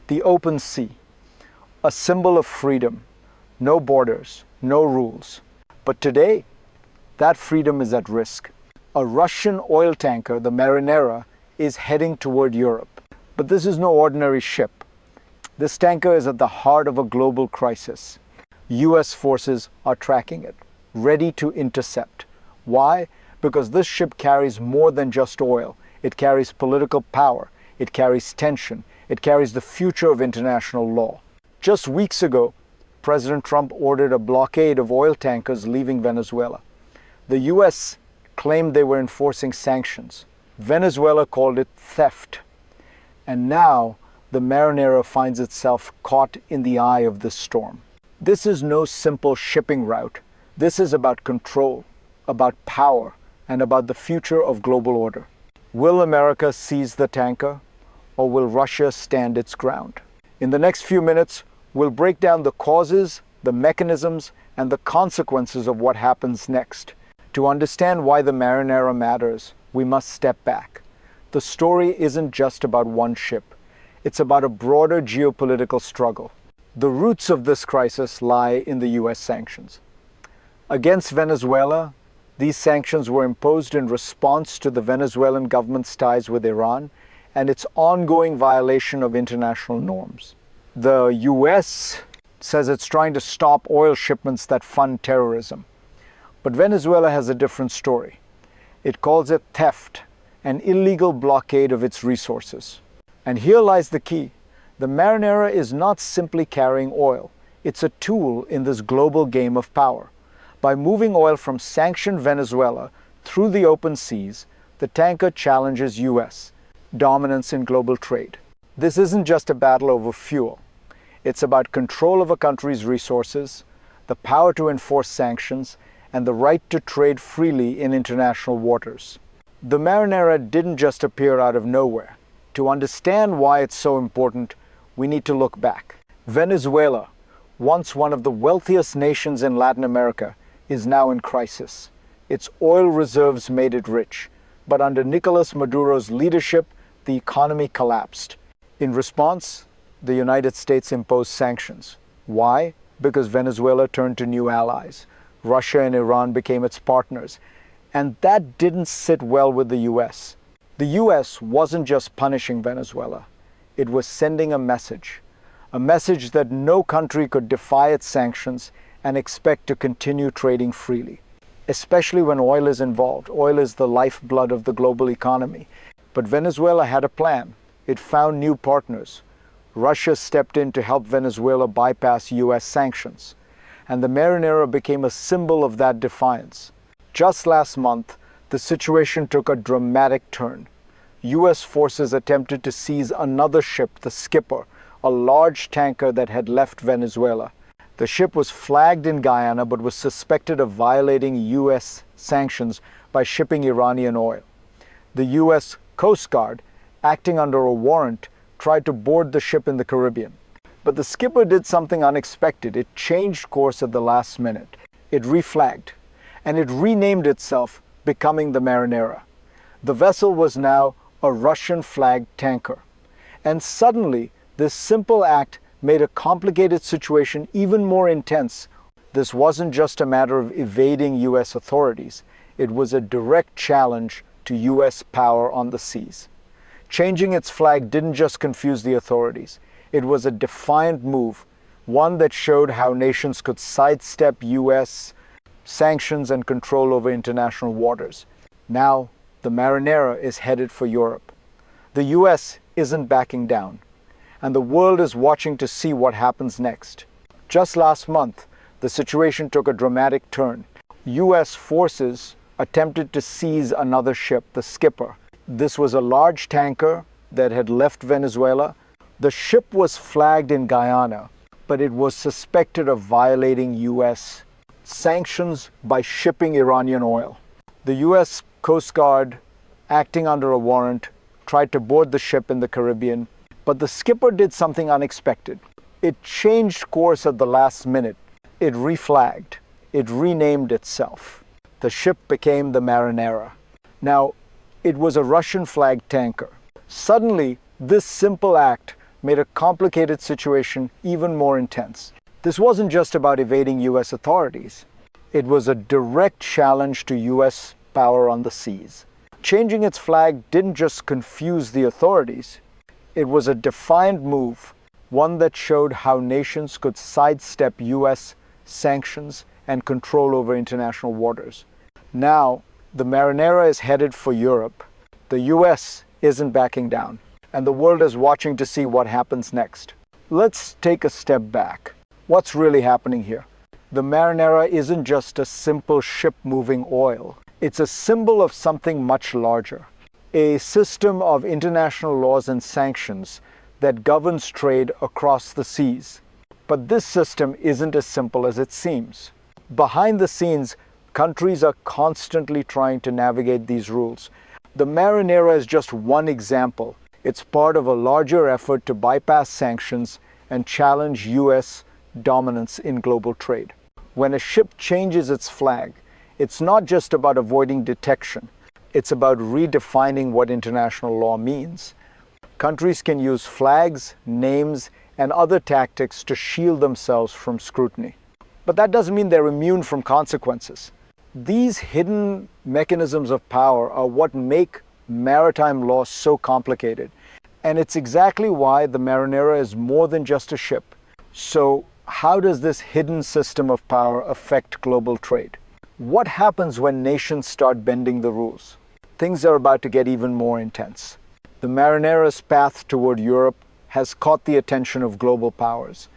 the open sea, a symbol of freedom, no borders, no rules. But today, that freedom is at risk. A Russian oil tanker, the Marinera, is heading toward Europe. But this is no ordinary ship. This tanker is at the heart of a global crisis. US forces are tracking it, ready to intercept. Why? Because this ship carries more than just oil. It carries political power. It carries tension. It carries the future of international law. Just weeks ago, President Trump ordered a blockade of oil tankers leaving Venezuela. The US claimed they were enforcing sanctions. Venezuela called it theft. And now the Marinera finds itself caught in the eye of this storm. This is no simple shipping route. This is about control, about power, and about the future of global order. Will America seize the tanker, or will Russia stand its ground? In the next few minutes, we'll break down the causes, the mechanisms, and the consequences of what happens next. To understand why the Marinera matters, we must step back. The story isn't just about one ship. It's about a broader geopolitical struggle. The roots of this crisis lie in the US sanctions. Against Venezuela, these sanctions were imposed in response to the Venezuelan government's ties with Iran and its ongoing violation of international norms. The US says it's trying to stop oil shipments that fund terrorism. But Venezuela has a different story. It calls it theft, an illegal blockade of its resources. And here lies the key. The Marinera is not simply carrying oil. It's a tool in this global game of power. By moving oil from sanctioned Venezuela through the open seas, the tanker challenges US dominance in global trade. This isn't just a battle over fuel. It's about control of a country's resources, the power to enforce sanctions, and the right to trade freely in international waters. The Marinera didn't just appear out of nowhere. To understand why it's so important, we need to look back. Venezuela, once one of the wealthiest nations in Latin America, is now in crisis. Its oil reserves made it rich, but under Nicolas Maduro's leadership, the economy collapsed. In response, the United States imposed sanctions. Why? Because Venezuela turned to new allies. Russia and Iran became its partners. And that didn't sit well with the US. The US wasn't just punishing Venezuela. It was sending a message that no country could defy its sanctions and expect to continue trading freely, especially when oil is involved. Oil is the lifeblood of the global economy. But Venezuela had a plan. It found new partners. Russia stepped in to help Venezuela bypass US sanctions. And the Marinera became a symbol of that defiance. Just last month, the situation took a dramatic turn. US forces attempted to seize another ship, the Skipper, a large tanker that had left Venezuela. The ship was flagged in Guyana but was suspected of violating US sanctions by shipping Iranian oil. The US Coast Guard, acting under a warrant, tried to board the ship in the Caribbean. But the skipper did something unexpected. It changed course at the last minute. It reflagged, and it renamed itself, becoming the Marinera. The vessel was now a Russian-flagged tanker. And suddenly, this simple act made a complicated situation even more intense. This wasn't just a matter of evading US authorities. It was a direct challenge to US power on the seas. Changing its flag didn't just confuse the authorities. It was a defiant move, one that showed how nations could sidestep US sanctions and control over international waters. Now, the Marinera is headed for Europe. The US isn't backing down, and the world is watching to see what happens next. Just last month, the situation took a dramatic turn. US forces attempted to seize another ship, the Skipper. This was a large tanker that had left Venezuela. The ship was flagged in Guyana, but it was suspected of violating US sanctions by shipping Iranian oil. The US Coast Guard, acting under a warrant, tried to board the ship in the Caribbean, but the skipper did something unexpected. It changed course at the last minute. It reflagged. It renamed itself. The ship became the Marinera. Now, it was a Russian-flagged tanker. Suddenly, this simple act made a complicated situation even more intense. This wasn't just about evading US authorities. It was a direct challenge to US power on the seas. Changing its flag didn't just confuse the authorities. It was a defiant move, one that showed how nations could sidestep US sanctions and control over international waters. Now, the Marinera is headed for Europe. The US isn't backing down, and the world is watching to see what happens next. Let's take a step back. What's really happening here? The Marinera isn't just a simple ship moving oil. It's a symbol of something much larger, a system of international laws and sanctions that governs trade across the seas. But this system isn't as simple as it seems. Behind the scenes, countries are constantly trying to navigate these rules. The Marinera is just one example. It's part of a larger effort to bypass sanctions and challenge US dominance in global trade. When a ship changes its flag, it's not just about avoiding detection. It's about redefining what international law means. Countries can use flags, names, and other tactics to shield themselves from scrutiny. But that doesn't mean they're immune from consequences. These hidden mechanisms of power are what make maritime law so complicated. And it's exactly why the Marinera is more than just a ship. So, how does this hidden system of power affect global trade? What happens when nations start bending the rules? Things are about to get even more intense. The Marinera's path toward Europe has caught the attention of global powers.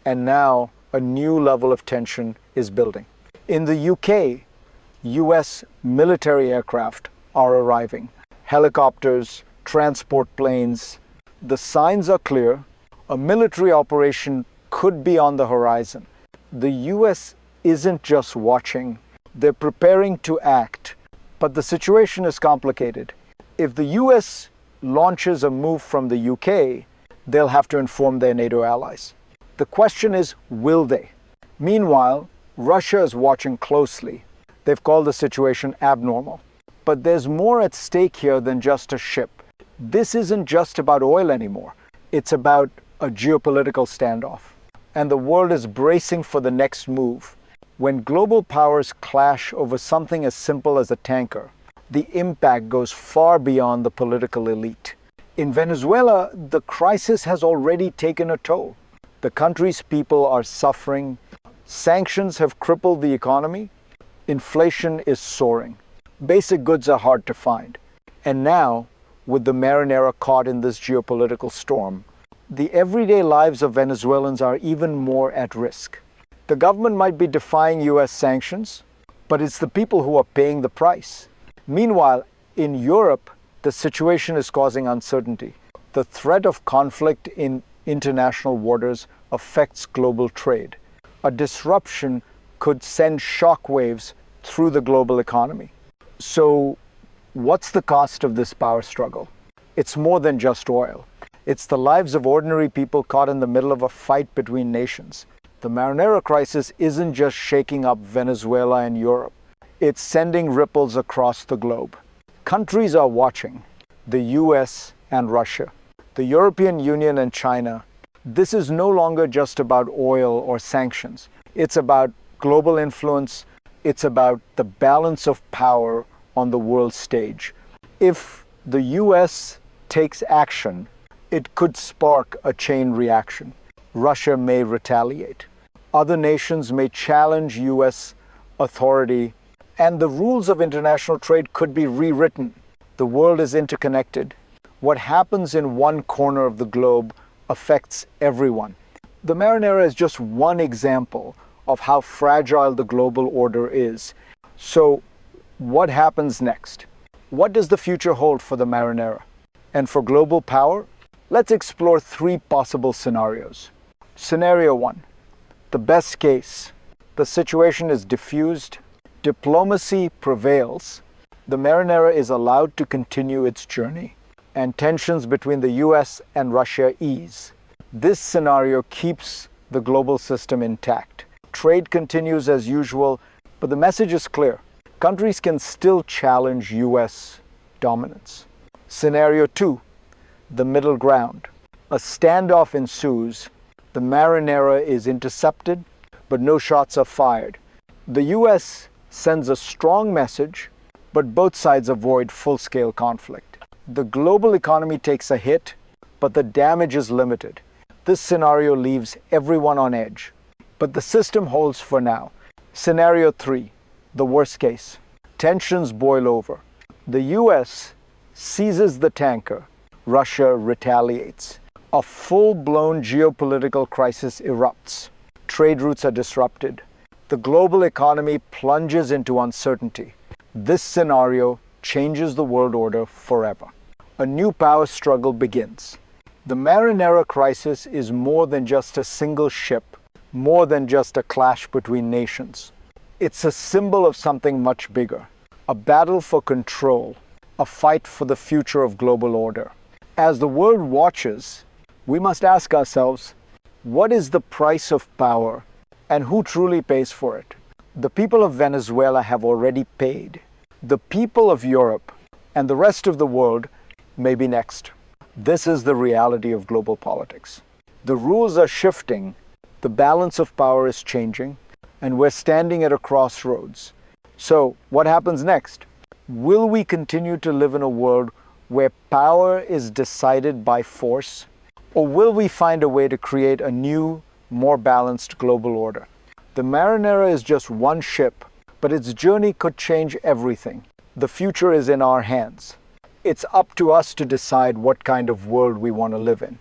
And now a new level of tension is building. In the UK, US military aircraft are arriving. Helicopters, transport planes. The signs are clear. A military operation could be on the horizon. The US isn't just watching. They're preparing to act. But the situation is complicated. If the US launches a move from the UK, they'll have to inform their NATO allies. The question is, will they? Meanwhile, Russia is watching closely. They've called the situation abnormal. But there's more at stake here than just a ship. This isn't just about oil anymore. It's about a geopolitical standoff. And the world is bracing for the next move. When global powers clash over something as simple as a tanker, the impact goes far beyond the political elite. In Venezuela, the crisis has already taken a toll. The country's people are suffering. Sanctions have crippled the economy. Inflation is soaring. Basic goods are hard to find. And now, with the Marinera caught in this geopolitical storm, the everyday lives of Venezuelans are even more at risk. The government might be defying US sanctions, but it's the people who are paying the price. Meanwhile, in Europe, the situation is causing uncertainty. The threat of conflict in international waters affects global trade. A disruption could send shockwaves through the global economy. So, what's the cost of this power struggle? It's more than just oil. It's the lives of ordinary people caught in the middle of a fight between nations. The Marinera crisis isn't just shaking up Venezuela and Europe. It's sending ripples across the globe. Countries are watching. The US and Russia, the European Union and China. This is no longer just about oil or sanctions. It's about global influence. It's about the balance of power on the world stage. If the US takes action, it could spark a chain reaction. Russia may retaliate. Other nations may challenge US authority, and the rules of international trade could be rewritten. The world is interconnected. What happens in one corner of the globe affects everyone. The Marinera is just one example of how fragile the global order is. So, what happens next? What does the future hold for the Marinera? And for global power? Let's explore three possible scenarios. Scenario 1. The best case. The situation is diffused. Diplomacy prevails. The Marinera is allowed to continue its journey, and tensions between the US and Russia ease. This scenario keeps the global system intact. Trade continues as usual, but the message is clear. Countries can still challenge US dominance. Scenario 2, the middle ground. A standoff ensues. The Marinera is intercepted, but no shots are fired. The US sends a strong message, but both sides avoid full-scale conflict. The global economy takes a hit, but the damage is limited. This scenario leaves everyone on edge. But the system holds for now. Scenario 3, the worst case. Tensions boil over. The US seizes the tanker. Russia retaliates. A full-blown geopolitical crisis erupts. Trade routes are disrupted. The global economy plunges into uncertainty. This scenario changes the world order forever. A new power struggle begins. The Marinera crisis is more than just a single ship, more than just a clash between nations. It's a symbol of something much bigger, a battle for control, a fight for the future of global order. As the world watches, we must ask ourselves, what is the price of power and who truly pays for it? The people of Venezuela have already paid. The people of Europe and the rest of the world may be next. This is the reality of global politics. The rules are shifting, the balance of power is changing, and we're standing at a crossroads. So, what happens next? Will we continue to live in a world where power is decided by force? Or will we find a way to create a new, more balanced global order? The Marinera is just one ship, but its journey could change everything. The future is in our hands. It's up to us to decide what kind of world we want to live in.